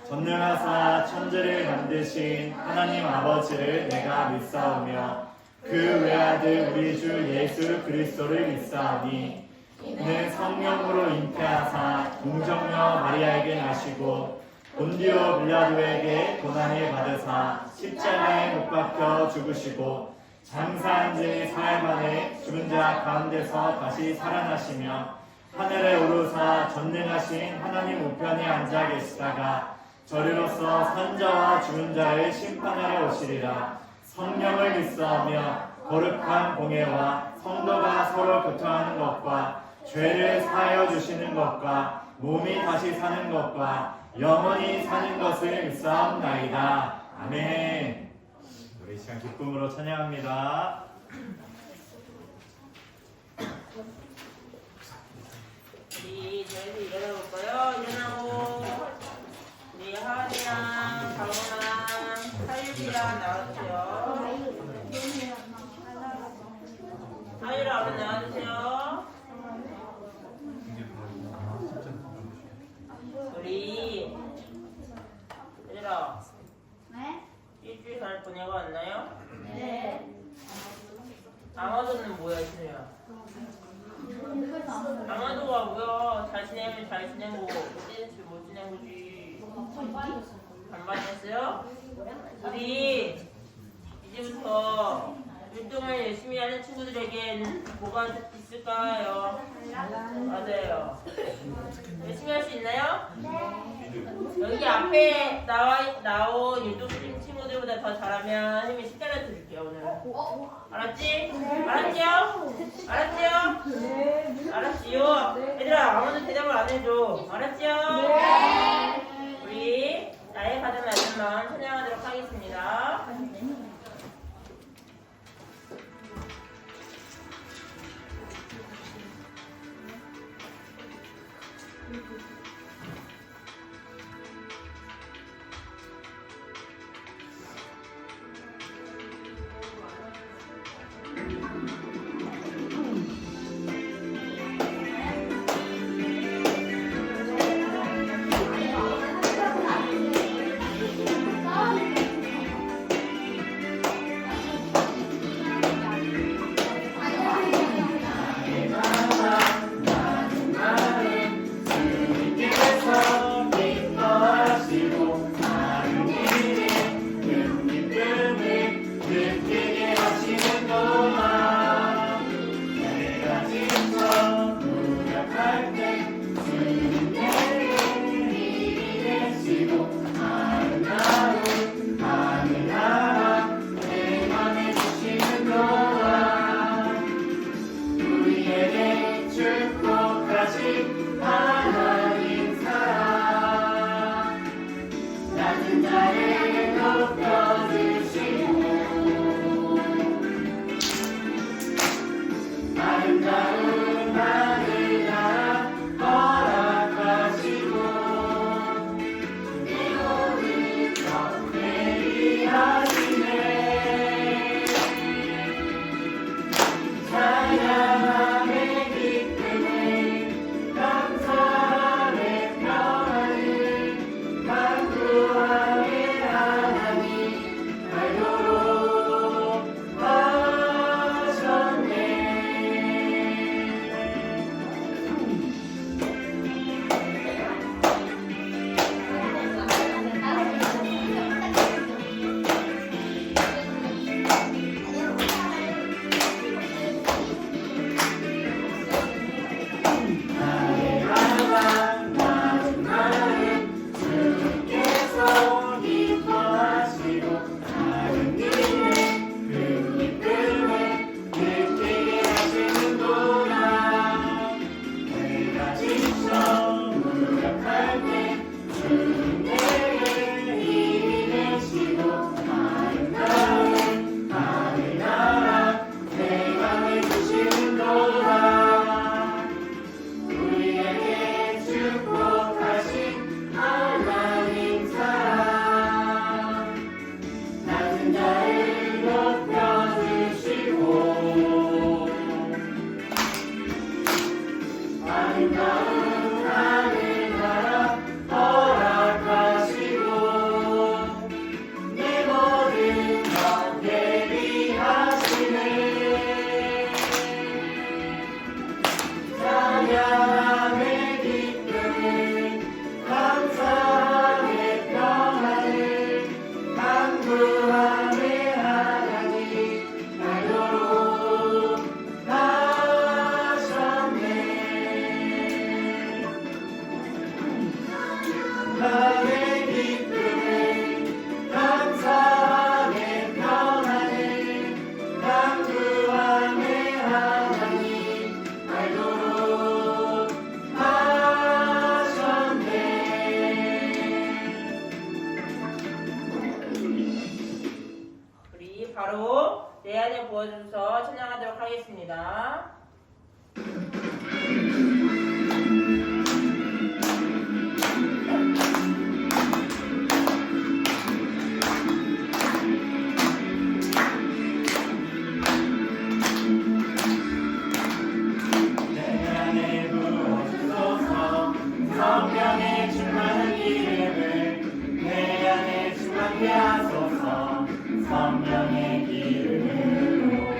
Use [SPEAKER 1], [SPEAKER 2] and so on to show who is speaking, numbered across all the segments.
[SPEAKER 1] 전능하사 천지를 만드신 하나님 아버지를 내가 믿사오며 그 외아들 우리 주 예수 그리스도를 믿사오니 이는 성령으로 잉태하사 동정녀 마리아에게 나시고 본디오 빌라도에게 고난을 받으사 십자가에 못 박혀 죽으시고 장사한 지 사흘 만에 죽은 자 가운데서 다시 살아나시며 하늘에 오르사 전능하신 하나님 우편에 앉아 계시다가 저리로서 산자와 죽은 자를 심판하러 오시리라. 성령을 믿사오며 거룩한 공예와 성도가 서로 교통하는 것과 죄를 사하여 주시는 것과 몸이 다시 사는 것과 영원히 사는 것을 믿사옵나이다. 아멘. 우리 이 시간 기쁨으로 찬양합니다.
[SPEAKER 2] 우리 저희도 일어나 볼까요? 일어나고 우리 하은이랑 강호랑 사유리랑 나와주세요. 사유리랑 얼른 나와주세요. 우리 얘들아,
[SPEAKER 3] 네?
[SPEAKER 2] 일주일 잘 보내고 왔나요?
[SPEAKER 3] 네.
[SPEAKER 2] 아마도는 뭐야, 진우야? 아마도가 뭐야? 잘 지내면 잘 지내고 못 지내지 못 지낸 거지. 반반이었어요? 우리 이제부터 활동을 열심히 하는 친구들에겐 뭐가 있을까요? 맞아요. 열심히 할 수 있나요? 여기 앞에 나온 율동팀 친구들보다 더 잘하면 선생님이 10달러 줄게요 오늘. 알았지? 알았지요? 알았지요? 알았지요? 얘들아 아무도 대답을 안 해줘. 알았지요? 우리 나의 받은 말씀만 찬양하도록 하겠습니다.
[SPEAKER 3] 감사함의 평안을 만구하게 하나님
[SPEAKER 2] 바로 내 안에 부어주셔서 찬양하도록 하겠습니다.
[SPEAKER 1] 성령의 충만한 기름을 내 안에 충만케 하소서. 성령의 기름으로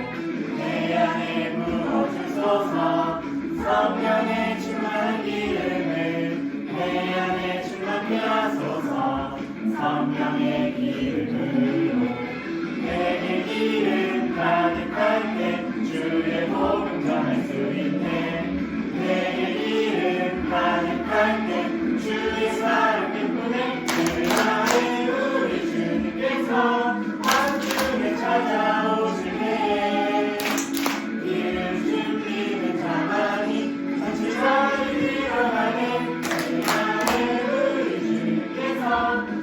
[SPEAKER 1] 내 안에 부어주소서. 성령의 충만한 기름을 내 안에 충만케 하소서. 성령의 기름으로 내게 기름 가득할 때 주의 복음 전할 수 있네. 내게 기름 가득할 때 주의 사랑 기쁨에 그날에 우리 주님께서 한중에 찾아오시네. 기름 준비는 자만이 같이 잘 일어나네. 그날에 우리 주님께서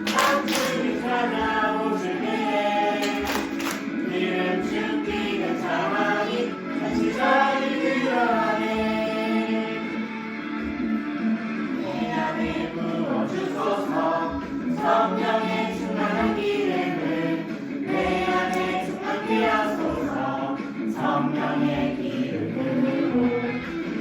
[SPEAKER 1] 한중에 찾아오시네. 기름 준비는 자만이 같이 잘 일어나네. 부어주소서. 성령의 충만한 기름을 내 안에 충만케 하소서. 성령의 기름으로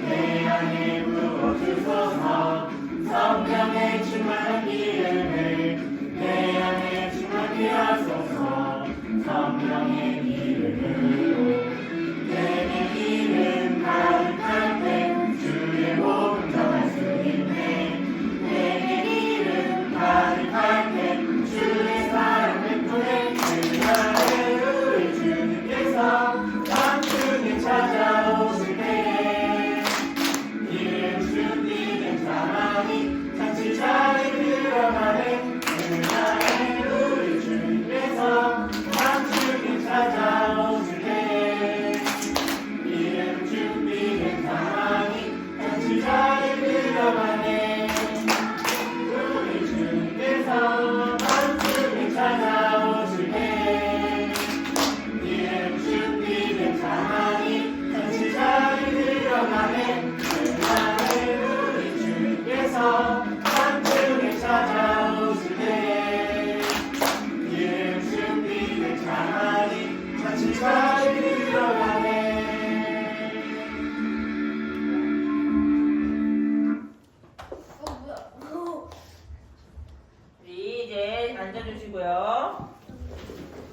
[SPEAKER 1] 내 안에 부어주소서. 성령의 충만한 기름을 내 안에 충만케 하소서. 성령의 기름으로 내게 기름 가득할 때 주의 복음 전할 수 있네. 가득할 때 주의 사랑 베푸네. 그날에 우리 주님께서 한중에 찾아오실 때에 기름 준비된 자만이 같이 잘 일어나네. 그날에 우리 주님께서 한중에 찾아오실 때에 기름 준비된 자만이 같이 잘 일어나네. 한중에 찾아오실 때 기름 준비된 자만이 같이 잘 일어나네. 그날에 우리 주님께서 한중에 찾아오실 때 기름 준비된 자만이 같이 잘 일어나네.
[SPEAKER 2] 앉아주시고요.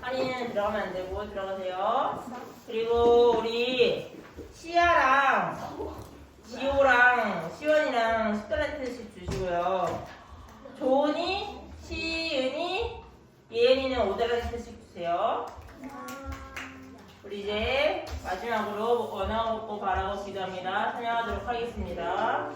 [SPEAKER 2] 한이는 들어가면 안 되고 들어가세요. 그리고 우리 시아랑 지호랑 시원이랑 10달러씩 주시고요. 조은이, 시은이, 예은이는 5달러씩 주세요. 우리 이제 마지막으로 원하고 바라고 기도합니다. 찬양하도록 하겠습니다.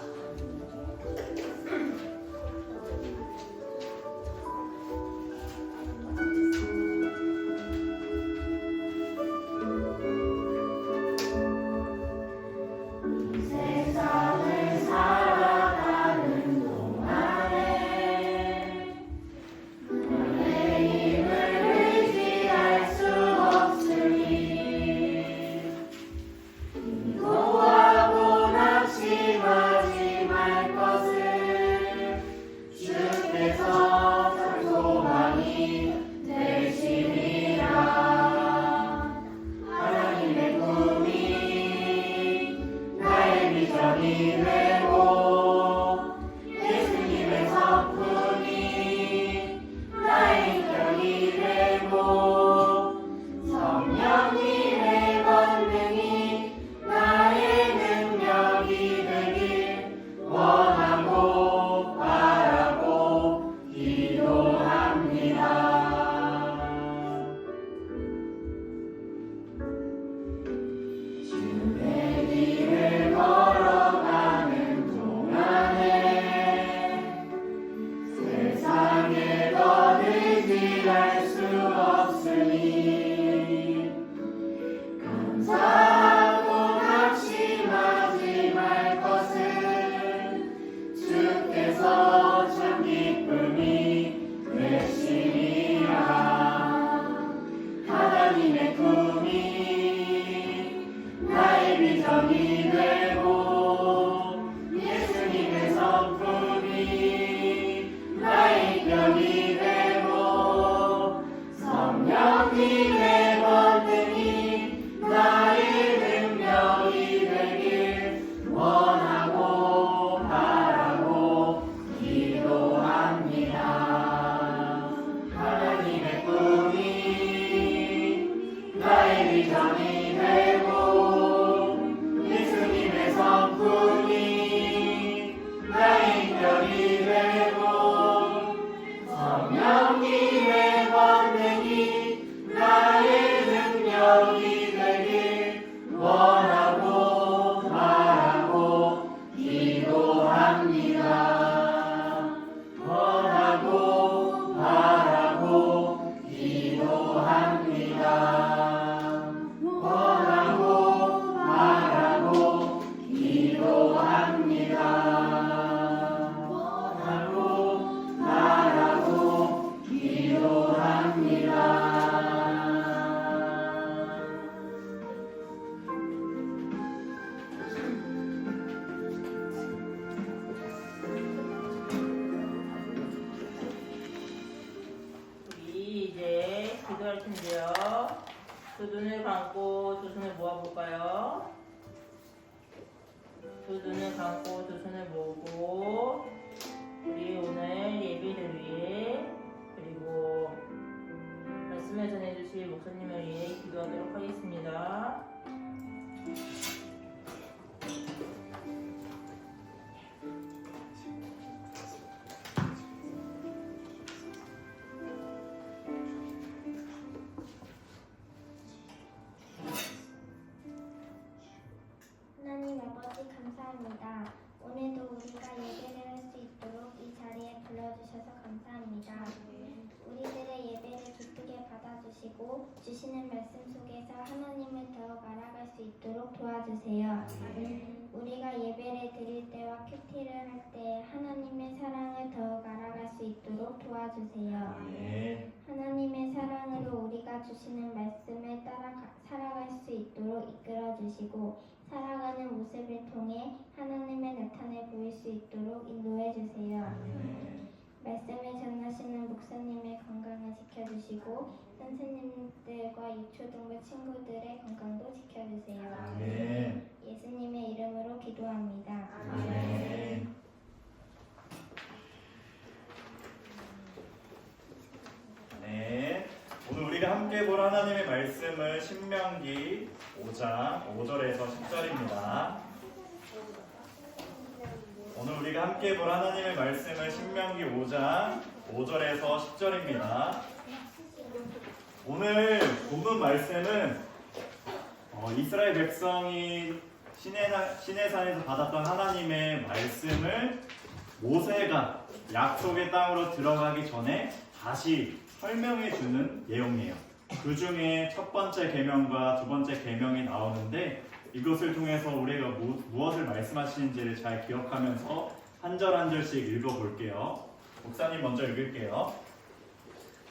[SPEAKER 1] 노하고 낙심하
[SPEAKER 2] 할 텐데요. 두 눈을 감고 두 손을 모아볼까요? 두 눈을 감고 두 손을 모으고 우리 오늘 예비를 위해 그리고 말씀을 전해주실 목사님을 위해 기도하도록 하겠습니다.
[SPEAKER 3] 하나님 아버지 감사합니다. 오늘도 우리가 예배를 할 수 있도록 이 자리에 불러주셔서 감사합니다. 우리들의 예배를 기쁘게 받아주시고 주시는 말씀 속에서 하나님을 더 알아갈 수 있도록 도와주세요. 우리가 예배를 드릴 때와 큐티를 할 때 하나님의 사랑을 더 알아갈 수 있도록 도와주세요. 하나님의 사랑으로 우리가 주시는 말씀을 따라 살아갈 수 있도록 이끌어주시고 살아가는 모습을 통해 하나님의 나타내 보일 수 있도록 인도해 주세요. 말씀을 전하시는 목사님의 건강을 지켜주시고 선생님들과 유초등부 친구들의 건강도 지켜주세요. 예수님의 이름으로 기도합니다.
[SPEAKER 1] 네, 오늘 우리가 함께 볼 하나님의 말씀은 신명기 5장 5절에서 10절입니다. 오늘 우리가 함께 볼 하나님의 말씀은 신명기 5장 5절에서 10절입니다. 오늘 본문 말씀은 이스라엘 백성이 시내산에서 받았던 하나님의 말씀을 모세가 약속의 땅으로 들어가기 전에 다시 설명해 주는 내용이에요. 그 중에 첫 번째 계명과 두 번째 계명이 나오는데 이것을 통해서 우리가 무엇을 말씀하시는지를 잘 기억하면서 한 절 한 절씩 읽어볼게요. 목사님 먼저 읽을게요.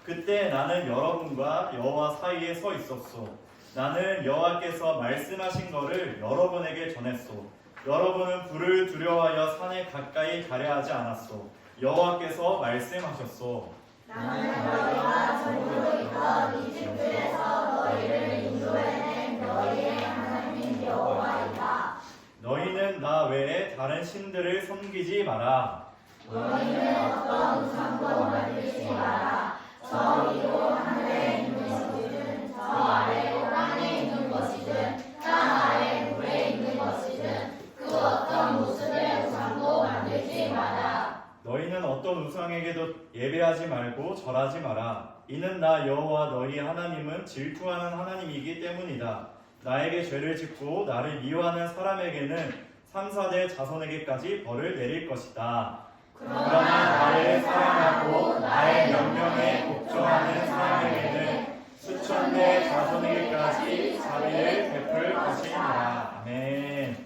[SPEAKER 1] 그때 나는 여러분과 여호와 사이에 서 있었소. 나는 여호와께서 말씀하신 것을 여러분에게 전했소. 여러분은 불을 두려워하여 산에 가까이 가려 하지 않았소. 여호와께서 말씀하셨소.
[SPEAKER 4] 나는 너희가 전부로 있던 이집트에서 너희를 인도해낸 너희의 하나님 여호와이다.
[SPEAKER 1] 너희는 나 외에 다른 신들을 섬기지 마라.
[SPEAKER 4] 너희는 어떤 우상도 만들지 마라. 저 위로 하늘에 있는 것이든 저 아래로 땅에 있는 것이든 땅 아래 물에 있는 것이든 그 어떤 모습의 우상도 만들지 마라.
[SPEAKER 1] 너희는 어떤 우상에게도 예배하지 말고 절하지 마라. 이는 나 여호와 너희 하나님은 질투하는 하나님이기 때문이다. 나에게 죄를 짓고 나를 미워하는 사람에게는 3, 4대 자손에게까지 벌을 내릴 것이다. 그러나 나를 사랑하고 나의 명령에 복종하는 사람에게는 수천대 자손에게까지 자비를 베풀 것이니라. 아멘.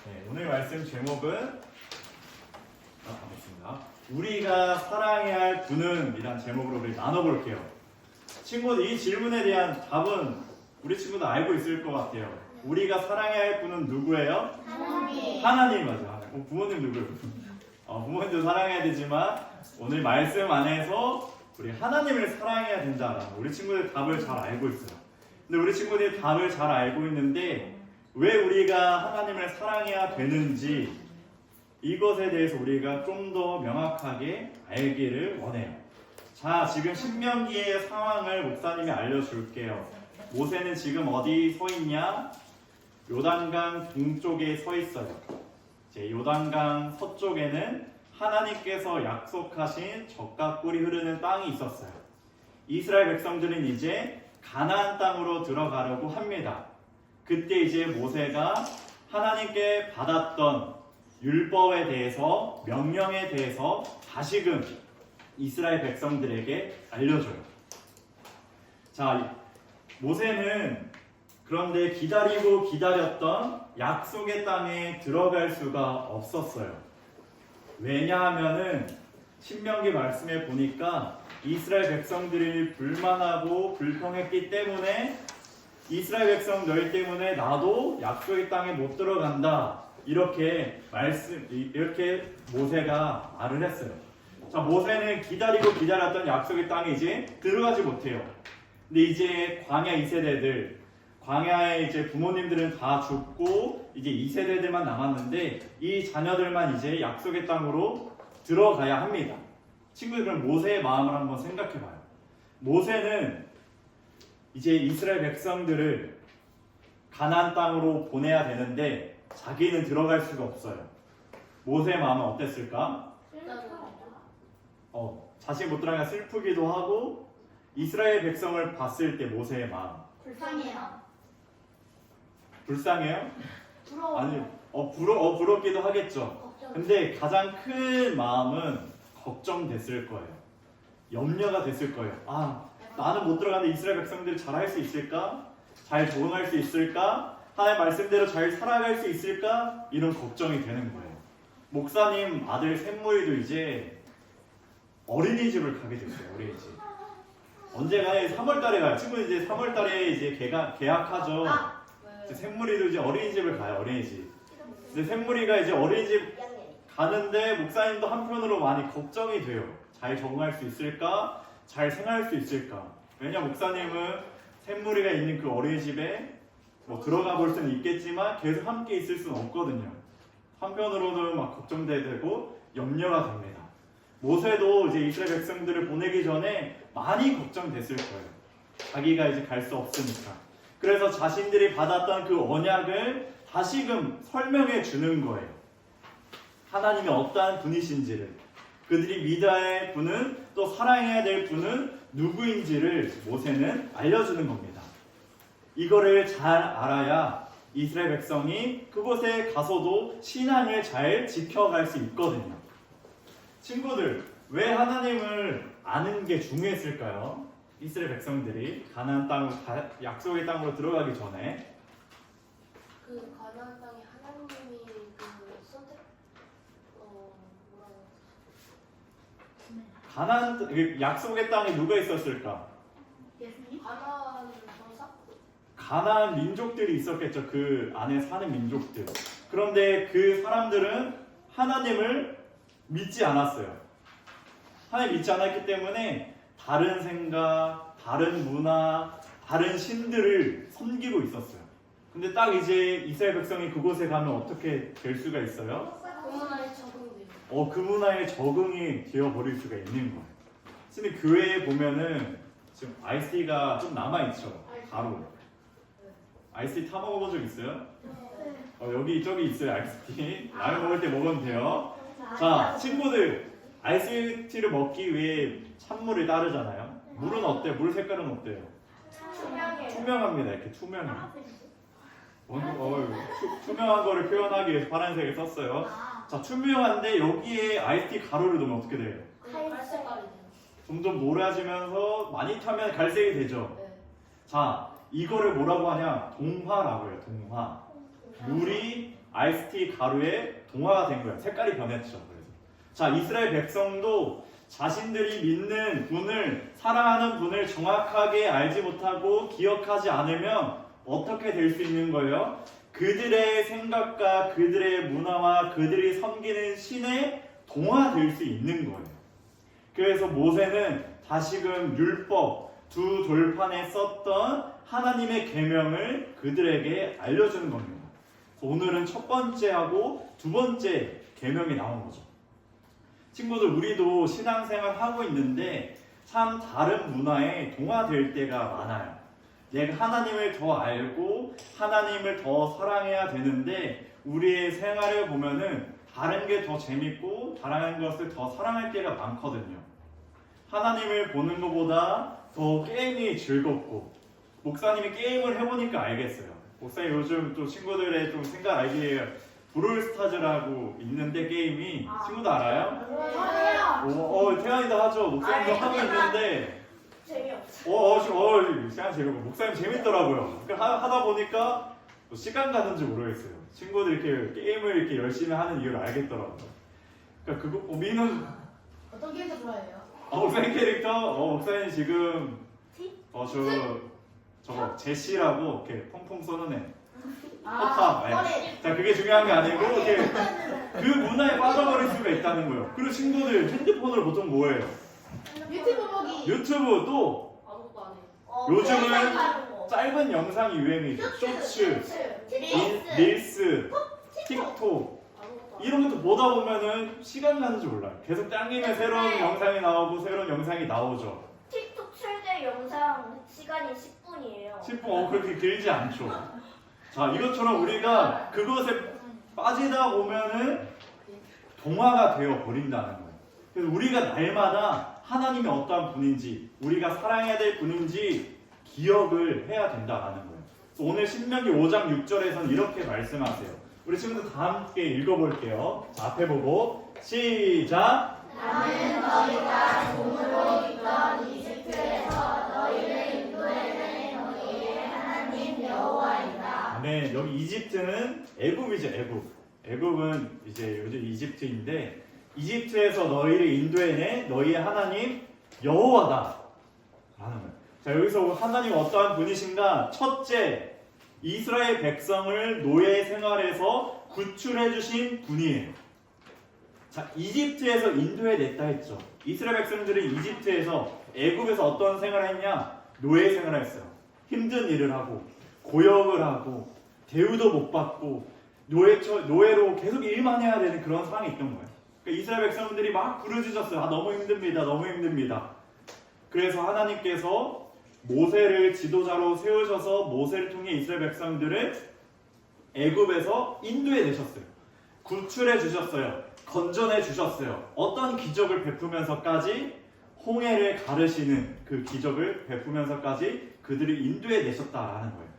[SPEAKER 1] 네, 오늘 말씀 제목은 우리가 사랑해야 할 분은 이란 제목으로 우리 나눠볼게요. 친구들, 이 질문에 대한 답은 우리 친구들 알고 있을 것 같아요. 우리가 사랑해야 할 분은 누구예요? 하나님 맞아. 부모님 누구예요? 부모님도 사랑해야 되지만 오늘 말씀 안에서 우리 하나님을 사랑해야 된다. 우리 친구들 답을 잘 알고 있어요. 근데 우리 친구들이 답을 잘 알고 있는데 왜 우리가 하나님을 사랑해야 되는지 이것에 대해서 우리가 좀 더 명확하게 알기를 원해요. 자, 지금 신명기의 상황을 목사님이 알려줄게요. 모세는 지금 어디 서 있냐? 요단강 동쪽에 서 있어요. 이제 요단강 서쪽에는 하나님께서 약속하신 젖과 꿀이 흐르는 땅이 있었어요. 이스라엘 백성들은 이제 가나안 땅으로 들어가려고 합니다. 그때 이제 모세가 하나님께 받았던 율법에 대해서, 명령에 대해서 다시금 이스라엘 백성들에게 알려줘요. 자, 모세는 그런데 기다리고 기다렸던 약속의 땅에 들어갈 수가 없었어요. 왜냐하면은 신명기 말씀에 보니까 이스라엘 백성들이 불만하고 불평했기 때문에 이스라엘 백성 너희 때문에 나도 약속의 땅에 못 들어간다. 이렇게 모세가 말을 했어요. 자, 모세는 기다리고 기다렸던 약속의 땅에 이제 들어가지 못해요. 근데 이제 광야 2세대들, 광야에 이제 부모님들은 다 죽고 이제 2세대들만 남았는데 이 자녀들만 이제 약속의 땅으로 들어가야 합니다. 친구들, 그럼 모세의 마음을 한번 생각해봐요. 모세는 이제 이스라엘 백성들을 가나안 땅으로 보내야 되는데 자기는 들어갈 수가 없어요. 모세의 마음은 어땠을까? 자신 못 들어가니까 슬프기도 하고, 이스라엘 백성을 봤을 때 모세의 마음
[SPEAKER 4] 불쌍해요.
[SPEAKER 1] 불쌍해요?
[SPEAKER 4] 부러워.
[SPEAKER 1] 아니, 부럽기도 하겠죠.
[SPEAKER 4] 걱정.
[SPEAKER 1] 근데 가장 큰 마음은 걱정됐을 거예요. 염려가 됐을 거예요. 아, 나는 못 들어가는데 이스라엘 백성들이 잘할 수 있을까? 잘 적응할 수 있을까? 하나님 말씀대로 잘 살아갈 수 있을까? 이런 걱정이 되는 거예요. 목사님 아들 샘무이도 이제 어린이집을 가게 됐어요. 어린이집. 언제 가요? 3월 달에 가요. 친구는 이제 3월 달에 이제 계약하죠. 이제 샘무리도 이제 어린이집을 가요. 어린이집. 근데 샘무리가 이제 어린이집 가는데 목사님도 한편으로 많이 걱정이 돼요. 잘 적응할 수 있을까? 잘 생활할 수 있을까? 왜냐, 목사님은 샘무리가 있는 그 어린이집에 뭐 들어가 볼 수는 있겠지만 계속 함께 있을 수는 없거든요. 한편으로는 막 걱정되고 염려가 됩니다. 모세도 이제 이스라엘 백성들을 보내기 전에 많이 걱정됐을 거예요. 자기가 이제 갈 수 없으니까. 그래서 자신들이 받았던 그 언약을 다시금 설명해 주는 거예요. 하나님이 어떠한 분이신지를, 그들이 믿어야 할 분은, 또 사랑해야 될 분은 누구인지를 모세는 알려주는 겁니다. 이거를 잘 알아야 이스라엘 백성이 그곳에 가서도 신앙을 잘 지켜갈 수 있거든요. 친구들, 왜 하나님을 아는 게 중요했을까요? 이스라엘 백성들이 가나안 땅으로, 약속의 땅으로 들어가기 전에
[SPEAKER 4] 그 가나안 땅에 하나님이 그 선택 뭐라고
[SPEAKER 1] 가나안 약속의 땅에 누가 있었을까?
[SPEAKER 4] 예수님? 가나안 전사?
[SPEAKER 1] 가나안 민족들이 있었겠죠. 그 안에 사는 민족들. 그런데 그 사람들은 하나님을 믿지 않았어요. 하나님 믿지 않았기 때문에 다른 생각, 다른 문화, 다른 신들을 섬기고 있었어요. 근데 딱 이제 이스라엘 백성이 그곳에 가면 어떻게 될 수가 있어요?
[SPEAKER 4] 그 문화에 적응돼요.
[SPEAKER 1] 그 문화에 적응이 되어버릴 수가 있는 거예요. 근데 교회에 보면은 지금 아이스티가 좀 남아있죠. 가루. 아이스티 타 먹어본 적 있어요? 여기 저기 있어요. 아이스티. 라면 먹을 때 먹으면 돼요. 자, 친구들, 아이스티를 먹기 위해 찬물을 따르잖아요. 물은 어때요? 물 색깔은 어때요? 투명합니다. 이렇게 투명해요. 투명한 거를 표현하기 위해서 파란색을 썼어요. 자, 투명한데 여기에 아이스티 가루를 넣으면 어떻게 돼요?
[SPEAKER 4] 갈색깔이 돼요.
[SPEAKER 1] 점점 노래지면서 많이 타면 갈색이 되죠.
[SPEAKER 4] 네.
[SPEAKER 1] 자, 이거를 뭐라고 하냐? 동화라고 해요. 동화. 물이 아이스티 가루에 동화가 된 거예요. 색깔이 변했죠. 그래서 자, 이스라엘 백성도 자신들이 믿는 분을, 사랑하는 분을 정확하게 알지 못하고 기억하지 않으면 어떻게 될 수 있는 거예요? 그들의 생각과 그들의 문화와 그들이 섬기는 신에 동화될 수 있는 거예요. 그래서 모세는 다시금 율법 두 돌판에 썼던 하나님의 계명을 그들에게 알려주는 겁니다. 오늘은 첫 번째하고 두 번째 계명이 나온 거죠. 친구들, 우리도 신앙생활 하고 있는데 참 다른 문화에 동화될 때가 많아요. 내가 하나님을 더 알고 하나님을 더 사랑해야 되는데 우리의 생활을 보면은 다른 게 더 재밌고 다른 것을 더 사랑할 때가 많거든요. 하나님을 보는 것보다 더 게임이 즐겁고, 목사님이 게임을 해보니까 알겠어요. 목사님 요즘 또 친구들의 좀 생각 알기 위해 브롤스타즈라고 있는데 게임이 친구도 알아요? 태연이도 하죠. 목사님도 하고 있는데 시간 재밌고 목사님 재밌더라고요. 그러니까 하다 보니까 시간 가는지 모르겠어요. 친구들 이렇게 게임을 이렇게 열심히 하는 이유를 알겠더라고요. 그러니까 그거 미는
[SPEAKER 4] 어떤 캐릭터 좋아해요?
[SPEAKER 1] 목사님 캐릭터 목사님 지금 저거 제시라고 이렇게 펑펑 쏘는 애. 허탑. 네. 자, 그게 중요한 게 아니고 이렇게 그 문화에 빠져버릴 수가 있다는 거예요. 그리고 친구들 핸드폰을 보통 뭐예요?
[SPEAKER 4] 유튜브 보기.
[SPEAKER 1] 유튜브 또
[SPEAKER 2] 아무것도 안 해.
[SPEAKER 1] 요즘은 짧은 영상이 유행이죠. 쇼츠, 릴스, 틱톡
[SPEAKER 2] 아무것도 안 해.
[SPEAKER 1] 이런 것도 보다 보면은 시간 가는 줄 몰라요. 계속 짱님의 새로운 영상이 나오고 새로운 영상이 나오죠.
[SPEAKER 5] 틱톡 최대 영상 시간이 10분이에요.
[SPEAKER 1] 10분 그렇게 길지 않죠. 자, 이것처럼 우리가 그것에 빠지다 보면은 동화가 되어 버린다는 거예요. 그래서 우리가 날마다 하나님이 어떠한 분인지, 우리가 사랑해야 될 분인지 기억을 해야 된다는 거예요. 그래서 오늘 신명기 5장 6절에서는 이렇게 말씀하세요. 우리 친구들 다 함께 읽어볼게요. 자, 앞에 보고 시작.
[SPEAKER 4] 나는 너희가 종으로 있던 이집트에서 너희를 인도해낸 너희의 하나님 여호와이다.
[SPEAKER 1] 네, 여기 이집트는 애굽이죠, 애굽. 애굽은 이제 요즘 이집트인데 이집트에서 너희를 인도해내 너희의 하나님 여호와다 라는 거예요. 자, 여기서 하나님 어떠한 분이신가? 첫째, 이스라엘 백성을 노예 생활에서 구출해 주신 분이에요. 자, 이집트에서 인도해냈다 했죠. 이스라엘 백성들이 이집트에서 애굽에서 어떤 생활을 했냐? 노예 생활을 했어요. 힘든 일을 하고 고역을 하고 대우도 못 받고 노예로 계속 일만 해야 되는 그런 상황이 있던 거예요. 그러니까 이스라엘 백성들이 막 부르짖었어요. 아, 너무 힘듭니다. 너무 힘듭니다. 그래서 하나님께서 모세를 지도자로 세우셔서 모세를 통해 이스라엘 백성들을 애굽에서 인도해 내셨어요. 구출해 주셨어요. 건져내 주셨어요. 어떤 기적을 베푸면서까지 홍해를 가르시는 그 기적을 베푸면서까지 그들을 인도해 내셨다라는 거예요.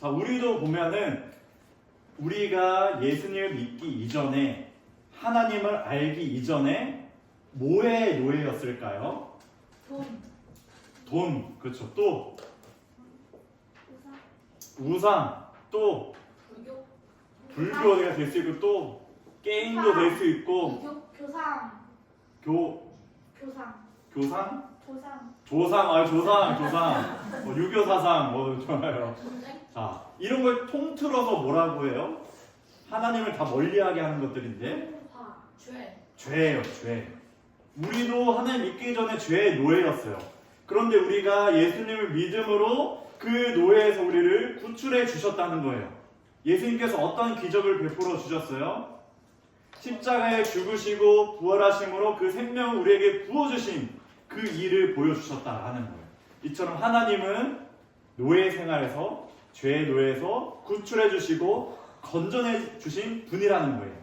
[SPEAKER 1] 자, 우리도 보면은 우리가 예수님을 믿기 이전에 하나님을 알기 이전에 뭐의 노예였을까요? 돈, 그렇죠. 또 우상, 또 불교가 될 수 있고 또 게임도 될 수 있고
[SPEAKER 4] 교상.
[SPEAKER 1] 교상,
[SPEAKER 4] 조상.
[SPEAKER 1] 조상, 유교 사상 좋아요. 자, 이런 걸 통틀어서 뭐라고 해요? 하나님을 다 멀리하게 하는 것들인데 죄예요, 죄. 우리도 하나님 믿기 전에 죄의 노예였어요. 그런데 우리가 예수님을 믿음으로 그 노예에서 우리를 구출해 주셨다는 거예요. 예수님께서 어떤 기적을 베풀어 주셨어요? 십자가에 죽으시고 부활하심으로 그 생명을 우리에게 부어주신 그 일을 보여주셨다라는 거예요. 이처럼 하나님은 노예 생활에서 죄의 노예에서 구출해 주시고 건져내 주신 분이라는 거예요.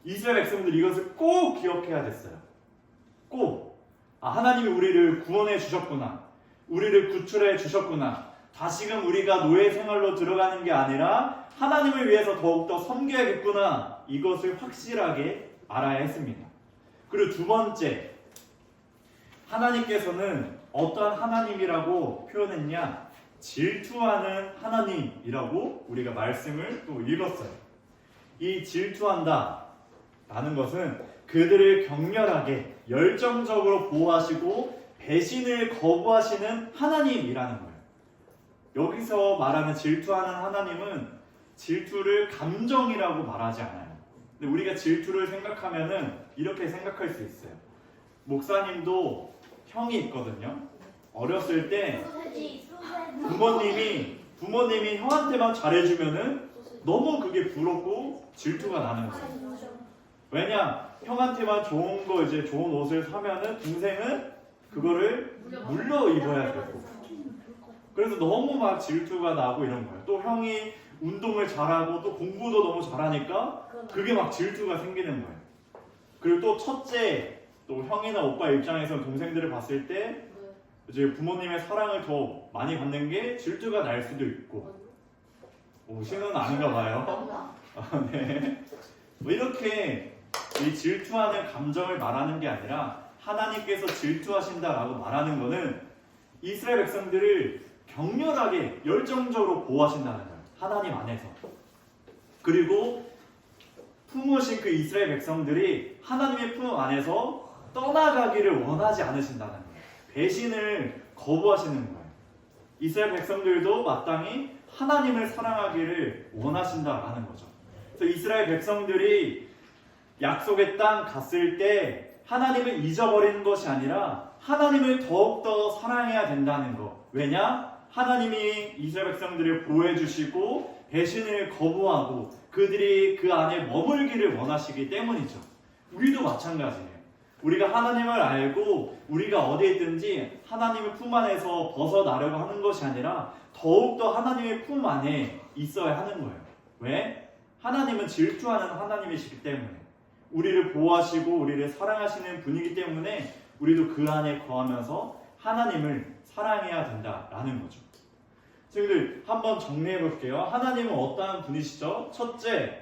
[SPEAKER 1] 이스라엘 백성들이 이것을 꼭 기억해야 됐어요. 꼭. 하나님이 우리를 구원해 주셨구나. 우리를 구출해 주셨구나. 다시금 우리가 노예 생활로 들어가는 게 아니라 하나님을 위해서 더욱더 섬겨야겠구나. 이것을 확실하게 알아야 했습니다. 그리고 두 번째, 하나님께서는 어떠한 하나님이라고 표현했냐? 질투하는 하나님이라고 우리가 말씀을 또 읽었어요. 이 질투한다 라는 것은 그들을 격렬하게 열정적으로 보호하시고 배신을 거부하시는 하나님이라는 거예요. 여기서 말하는 질투하는 하나님은 질투를 감정이라고 말하지 않아요. 근데 우리가 질투를 생각하면은 이렇게 생각할 수 있어요. 목사님도 형이 있거든요. 어렸을 때 부모님이 형한테만 잘해주면은 너무 그게 부럽고 질투가 나는 거예요. 왜냐? 형한테만 좋은 거 이제 좋은 옷을 사면은 동생은 그거를 물려 입어야 되고. 그래서 너무 막 질투가 나고 이런 거예요. 또 형이 운동을 잘하고 또 공부도 너무 잘하니까 그게 막 질투가 생기는 거예요. 그리고 또 첫째, 또 형이나 오빠 입장에서 동생들을 봤을 때 이제 부모님의 사랑을 더 많이 받는 게 질투가 날 수도 있고. 신은 아닌가 봐요. 네. 이렇게 이 질투하는 감정을 말하는 게 아니라 하나님께서 질투하신다라고 말하는 거는 이스라엘 백성들을 격렬하게 열정적으로 보호하신다는 거예요. 하나님 안에서. 그리고 품으신 그 이스라엘 백성들이 하나님의 품 안에서 떠나가기를 원하지 않으신다는 거예요. 배신을 거부하시는 거예요. 이스라엘 백성들도 마땅히 하나님을 사랑하기를 원하신다라는 거죠. 그래서 이스라엘 백성들이 약속의 땅 갔을 때 하나님을 잊어버리는 것이 아니라 하나님을 더욱더 사랑해야 된다는 거. 왜냐? 하나님이 이스라엘 백성들을 보호해 주시고 배신을 거부하고 그들이 그 안에 머물기를 원하시기 때문이죠. 우리도 마찬가지예요. 우리가 하나님을 알고 우리가 어디에 있든지 하나님의 품 안에서 벗어나려고 하는 것이 아니라 더욱더 하나님의 품 안에 있어야 하는 거예요. 왜? 하나님은 질투하는 하나님이시기 때문에, 우리를 보호하시고 우리를 사랑하시는 분이기 때문에 우리도 그 안에 거하면서 하나님을 사랑해야 된다라는 거죠. 친구들, 한번 정리해 볼게요. 하나님은 어떠한 분이시죠? 첫째,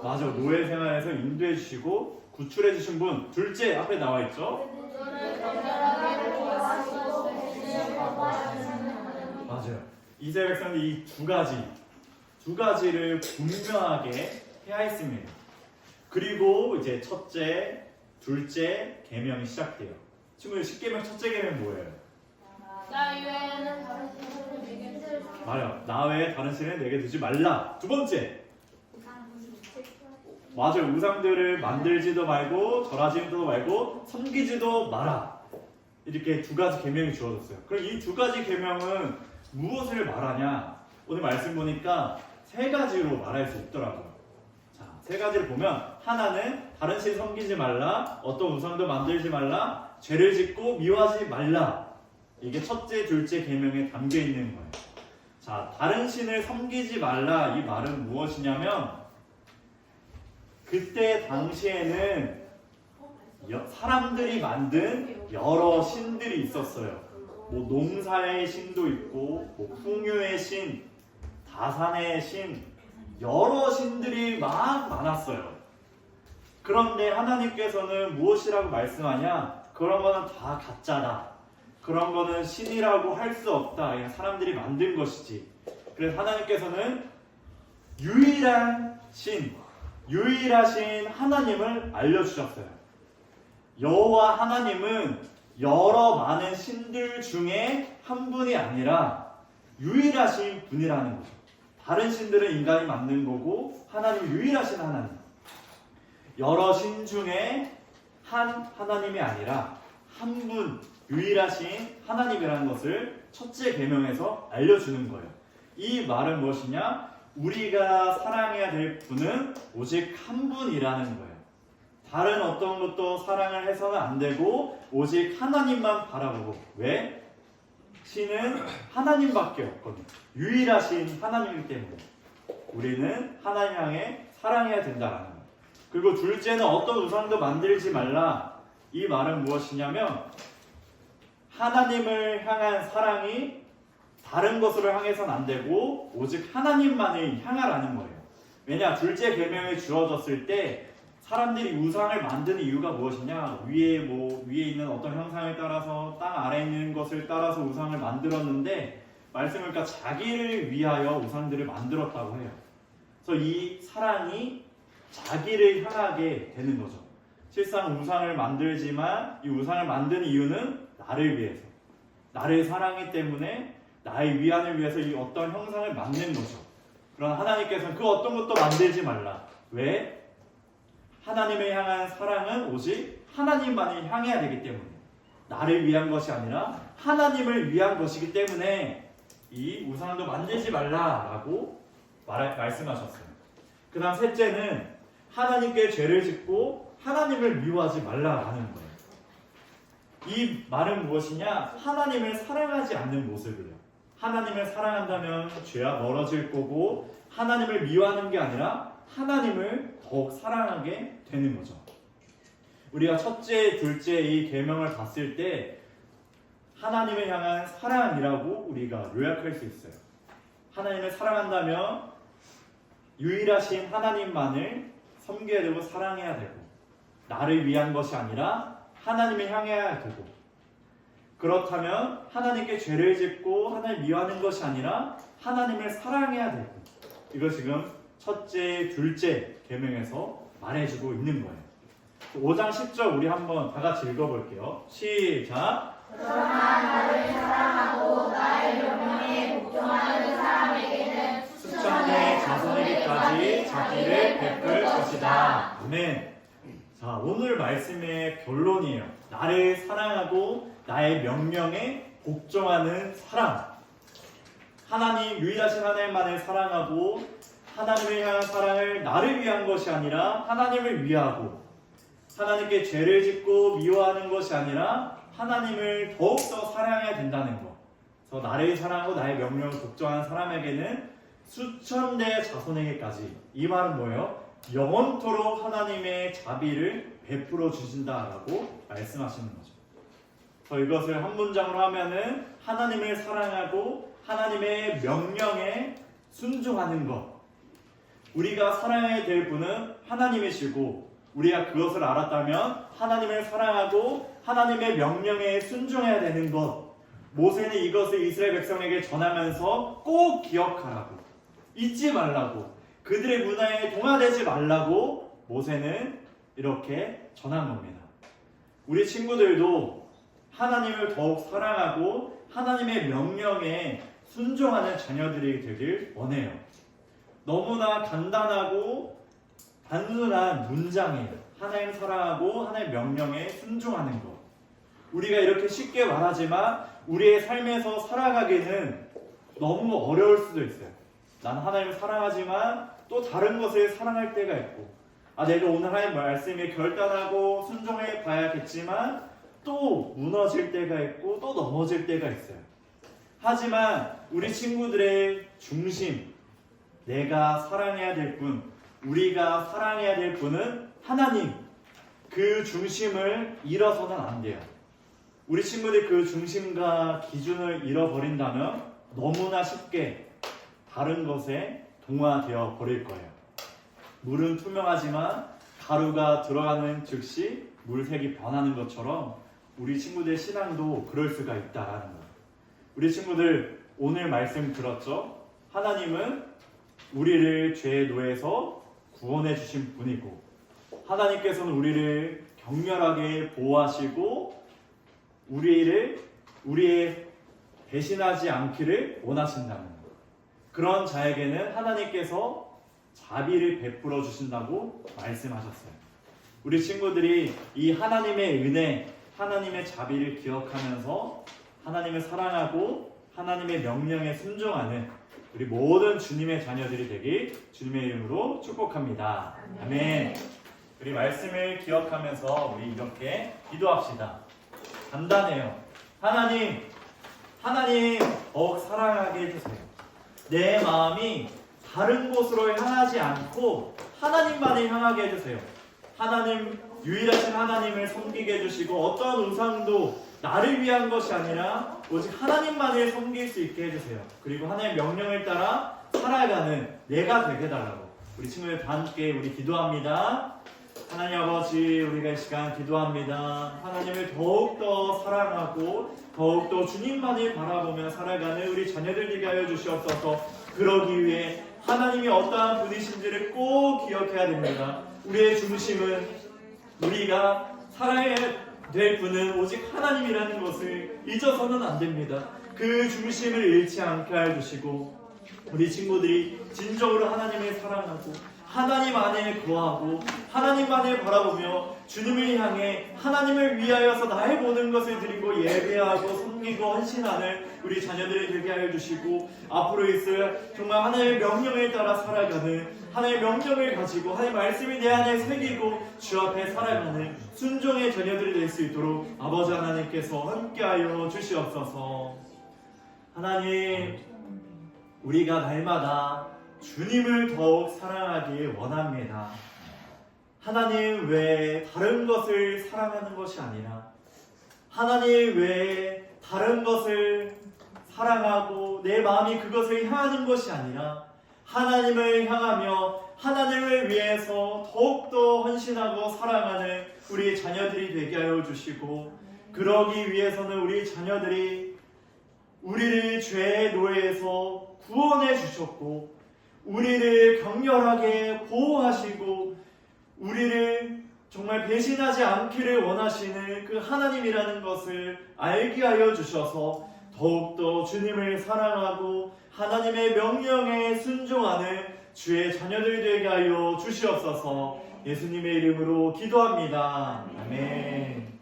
[SPEAKER 1] 맞아, 노예 생활에서 인도해 주시고 구출해 주신 분. 둘째, 앞에 나와 있죠? 맞아요. 이스라엘 백성들이 이 두 가지를 분명하게 해야 했습니다. 그리고 이제 첫째, 둘째 계명이 시작돼요. 친구들, 10계명 첫째 계명 뭐예요?
[SPEAKER 4] 나 이외에는 다른 신을 내게 두지 말라.
[SPEAKER 1] 맞아요. 나 외에 다른 신을 내게 두지 말라. 두 번째, 맞아요. 우상들을 만들지도 말고 절하지도 말고 섬기지도 마라. 이렇게 두 가지 계명이 주어졌어요. 그럼 이 두 가지 계명은 무엇을 말하냐? 오늘 말씀 보니까 세 가지로 말할 수 있더라고요. 자, 세 가지를 보면, 하나는 다른 신 섬기지 말라, 어떤 우상도 만들지 말라, 죄를 짓고 미워하지 말라. 이게 첫째, 둘째 계명에 담겨 있는 거예요. 자, 다른 신을 섬기지 말라, 이 말은 무엇이냐면, 그때 당시에는 사람들이 만든 여러 신들이 있었어요. 뭐 농사의 신도 있고, 뭐 풍요의 신, 다산의 신, 여러 신들이 막 많았어요. 그런데 하나님께서는 무엇이라고 말씀하냐? 그런 거는 다 가짜다. 그런 거는 신이라고 할 수 없다. 그냥 사람들이 만든 것이지. 그래서 하나님께서는 유일한 신, 유일하신 하나님을 알려주셨어요. 여호와 하나님은 여러 많은 신들 중에 한 분이 아니라 유일하신 분이라는 거죠. 다른 신들은 인간이 만든 거고 하나님은 유일하신 하나님. 여러 신 중에 한 하나님이 아니라 한 분 유일하신 하나님이라는 것을 첫째 계명에서 알려주는 거예요. 이 말은 무엇이냐? 우리가 사랑해야 될 분은 오직 한 분이라는 거예요. 다른 어떤 것도 사랑을 해서는 안 되고 오직 하나님만 바라보고. 왜? 신은 하나님밖에 없거든요. 유일하신 하나님이기 때문에 우리는 하나님 향해 사랑해야 된다는 거예요. 그리고 둘째는 어떤 우상도 만들지 말라. 이 말은 무엇이냐면, 하나님을 향한 사랑이 다른 것으로 향해서는 안 되고 오직 하나님만을 향하라는 거예요. 왜냐? 둘째 계명이 주어졌을 때 사람들이 우상을 만드는 이유가 무엇이냐? 위에 있는 어떤 형상에 따라서, 땅 아래에 있는 것을 따라서 우상을 만들었는데, 말씀을 보니까 자기를 위하여 우상들을 만들었다고 해요. 그래서 이 사랑이 자기를 향하게 되는 거죠. 실상 우상을 만들지만 이 우상을 만드는 이유는 나를 위해서, 나를 사랑하기 때문에 나의 위안을 위해서 이 어떤 형상을 만든 거죠. 그러나 하나님께서는 그 어떤 것도 만들지 말라. 왜? 하나님을 향한 사랑은 오직 하나님만을 향해야 되기 때문에, 나를 위한 것이 아니라 하나님을 위한 것이기 때문에 이 우상도 만들지 말라라고 말씀하셨어요. 그 다음 셋째는 하나님께 죄를 짓고 하나님을 미워하지 말라라는 거예요. 이 말은 무엇이냐? 하나님을 사랑하지 않는 모습이에요. 하나님을 사랑한다면 죄와 멀어질 거고, 하나님을 미워하는 게 아니라 하나님을 더욱 사랑하게 되는 거죠. 우리가 첫째, 둘째 이 계명을 봤을 때 하나님을 향한 사랑이라고 우리가 요약할 수 있어요. 하나님을 사랑한다면 유일하신 하나님만을 섬겨야 되고 사랑해야 되고, 나를 위한 것이 아니라 하나님을 향해야 되고, 그렇다면 하나님께 죄를 짓고 하나님을 미워하는 것이 아니라 하나님을 사랑해야 되고, 이거 지금 첫째, 둘째 계명에서 말해주고 있는 거예요. 5장 10절 우리 한번 다 같이 읽어볼게요. 시작!
[SPEAKER 4] 그러나 나를 사랑하고 나의 명령에 복종하는 사람에게는
[SPEAKER 1] 수천대 자손에게까지 자비를 베풀 것이다. 아멘. 자, 오늘 말씀의 결론이에요. 나를 사랑하고 나의 명령에 복종하는 사람. 하나님, 유일하신 하나님만을 사랑하고 하나님을 향한 사랑을 나를 위한 것이 아니라 하나님을 위하고, 하나님께 죄를 짓고 미워하는 것이 아니라 하나님을 더욱더 사랑해야 된다는 것. 그래서 나를 사랑하고 나의 명령을 복종하는 사람에게는 수천대 자손에게까지, 이 말은 뭐예요? 영원토록 하나님의 자비를 베풀어 주신다라고 말씀하시는 거죠. 그래서 이것을 한 문장으로 하면은 하나님을 사랑하고 하나님의 명령에 순종하는 것. 우리가 사랑해야 될 분은 하나님이시고, 우리가 그것을 알았다면 하나님을 사랑하고 하나님의 명령에 순종해야 되는 것. 모세는 이것을 이스라엘 백성에게 전하면서 꼭 기억하라고, 잊지 말라고, 그들의 문화에 동화되지 말라고 모세는 이렇게 전한 겁니다. 우리 친구들도 하나님을 더욱 사랑하고 하나님의 명령에 순종하는 자녀들이 되길 원해요. 너무나 간단하고 단순한 문장이에요. 하나님 사랑하고 하나님 명령에 순종하는 것. 우리가 이렇게 쉽게 말하지만 우리의 삶에서 살아가기는 너무 어려울 수도 있어요. 난 하나님을 사랑하지만 또 다른 것을 사랑할 때가 있고, 내가 오늘 하나님 말씀에 결단하고 순종해 봐야겠지만 또 무너질 때가 있고 또 넘어질 때가 있어요. 하지만 우리 친구들의 중심, 내가 사랑해야 될 분, 우리가 사랑해야 될 분은 하나님. 그 중심을 잃어서는 안 돼요. 우리 친구들이 그 중심과 기준을 잃어버린다면 너무나 쉽게 다른 것에 동화되어 버릴 거예요. 물은 투명하지만 가루가 들어가는 즉시 물색이 변하는 것처럼 우리 친구들의 신앙도 그럴 수가 있다라는 거예요. 우리 친구들 오늘 말씀 들었죠? 하나님은 우리를 죄의 노예에서 구원해 주신 분이고, 하나님께서는 우리를 격렬하게 보호하시고 우리의 배신하지 않기를 원하신다는 거예요. 그런 자에게는 하나님께서 자비를 베풀어 주신다고 말씀하셨어요. 우리 친구들이 이 하나님의 은혜, 하나님의 자비를 기억하면서 하나님을 사랑하고 하나님의 명령에 순종하는 우리 모든 주님의 자녀들이 되길 주님의 이름으로 축복합니다. 아멘. 우리 말씀을 기억하면서 우리 이렇게 기도합시다. 간단해요. 하나님 더욱 사랑하게 해주세요. 내 마음이 다른 곳으로 향하지 않고 하나님만을 향하게 해주세요. 하나님, 유일하신 하나님을 섬기게 해주시고, 어떠한 우상도 나를 위한 것이 아니라 오직 하나님만을 섬길 수 있게 해주세요. 그리고 하나님의 명령을 따라 살아가는 내가 되게 해달라고 우리 친구들 다 함께 우리 기도합니다. 하나님 아버지, 우리가 이 시간 기도합니다. 하나님을 더욱더 사랑하고 더욱더 주님만을 바라보며 살아가는 우리 자녀들 되게 하여 주시옵소서. 그러기 위해 하나님이 어떠한 분이신지를 꼭 기억해야 됩니다. 우리의 중심은, 우리가 살아야 될 분은 오직 하나님이라는 것을 잊어서는 안 됩니다. 그 중심을 잃지 않게 해주시고, 우리 친구들이 진정으로 하나님을 사랑하고 하나님 안에 거하고 하나님만을 바라보며 주님을 향해 하나님을 위하여서 나의 모든 것을 드리고 예배하고 섬기고 헌신하는 우리 자녀들이 되게 하여 주시고, 앞으로 있을 정말 하나님의 명령에 따라 살아가는, 하나님의 명령을 가지고 하나님의 말씀이 내 안에 새기고 주 앞에 살아가는 순종의 자녀들이 될 수 있도록 아버지 하나님께서 함께하여 주시옵소서. 하나님, 우리가 날마다 주님을 더욱 사랑하길 원합니다. 하나님 외에 다른 것을 사랑하는 것이 아니라, 하나님 외에 다른 것을 사랑하고 내 마음이 그것을 향하는 것이 아니라 하나님을 향하며 하나님을 위해서 더욱더 헌신하고 사랑하는 우리 자녀들이 되게 하여 주시고, 그러기 위해서는 우리 자녀들이 우리를 죄의 노예에서 구원해 주셨고, 우리를 격렬하게 보호하시고 우리를 정말 배신하지 않기를 원하시는 그 하나님이라는 것을 알게 하여 주셔서 더욱더 주님을 사랑하고 하나님의 명령에 순종하는 주의 자녀들 되게 하여 주시옵소서. 예수님의 이름으로 기도합니다. 아멘.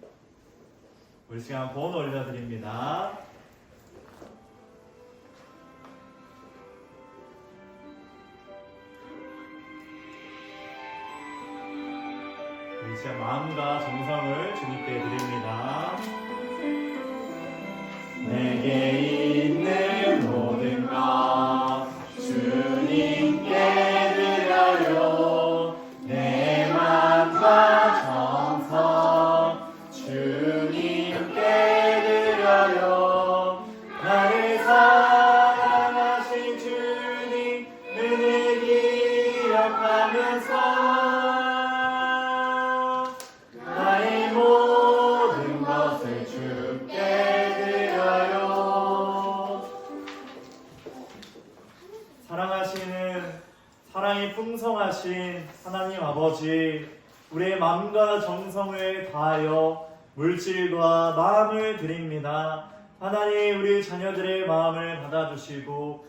[SPEAKER 1] 우리 시간 번호 올려드립니다. 우리 시간 마음과 정성을 주님께 드립니다. 내게 있는 모든 것 주님께 드려요. 내 맘과 정성 주님께 드려요. 나를 사랑하신 주님 은혜 기억하면서 나의 모든 것을 주께 드려요. 사랑이 풍성하신 하나님 아버지, 우리의 마음과 정성을 다하여 물질과 마음을 드립니다. 하나님, 우리 자녀들의 마음을 받아주시고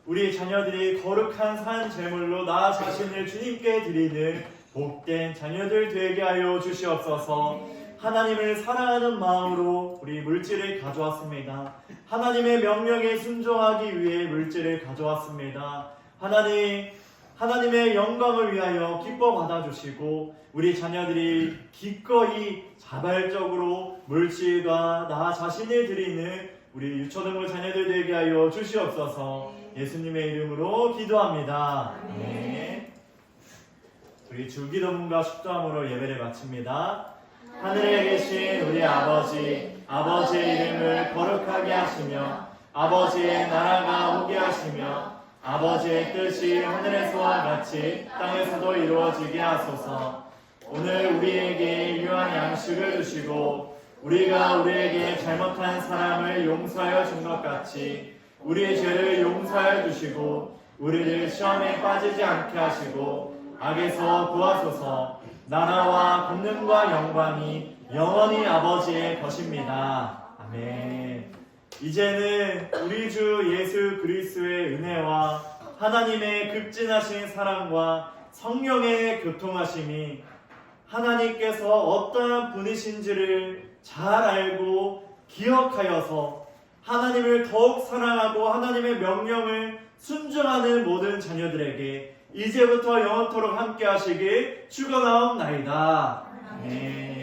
[SPEAKER 1] 우리 자녀들이 거룩한 산 제물로 나 자신을 주님께 드리는 복된 자녀들 되게 하여 주시옵소서. 하나님을 사랑하는 마음으로 우리 물질을 가져왔습니다. 하나님의 명령에 순종하기 위해 물질을 가져왔습니다. 하나님의 영광을 위하여 기뻐 받아주시고 우리 자녀들이 기꺼이 자발적으로 물질과 나 자신을 드리는 우리 유초등부 자녀들 되게 하여 주시옵소서. 예수님의 이름으로 기도합니다. 네. 우리 주기도문과 축도함으로 예배를 마칩니다. 하늘에 계신 우리 아버지, 아버지의 이름을 거룩하게 하시며 아버지의 나라가 오게 하시며 아버지의 뜻이 하늘에서와 같이 땅에서도 이루어지게 하소서. 오늘 우리에게 일용할 양식을 주시고 우리가 우리에게 잘못한 사람을 용서하여 준 것 같이 우리의 죄를 용서하여 주시고 우리를 시험에 빠지지 않게 하시고 악에서 구하소서. 나라와 권능과 영광이 영원히 아버지의 것입니다. 아멘. 이제는 우리 주 예수 그리스도의 은혜와 하나님의 극진하신 사랑과 성령의 교통하심이 하나님께서 어떠한 분이신지를 잘 알고 기억하여서 하나님을 더욱 사랑하고 하나님의 명령을 순종하는 모든 자녀들에게 이제부터 영원토록 함께 하시길 축원하옵나이다. 아멘.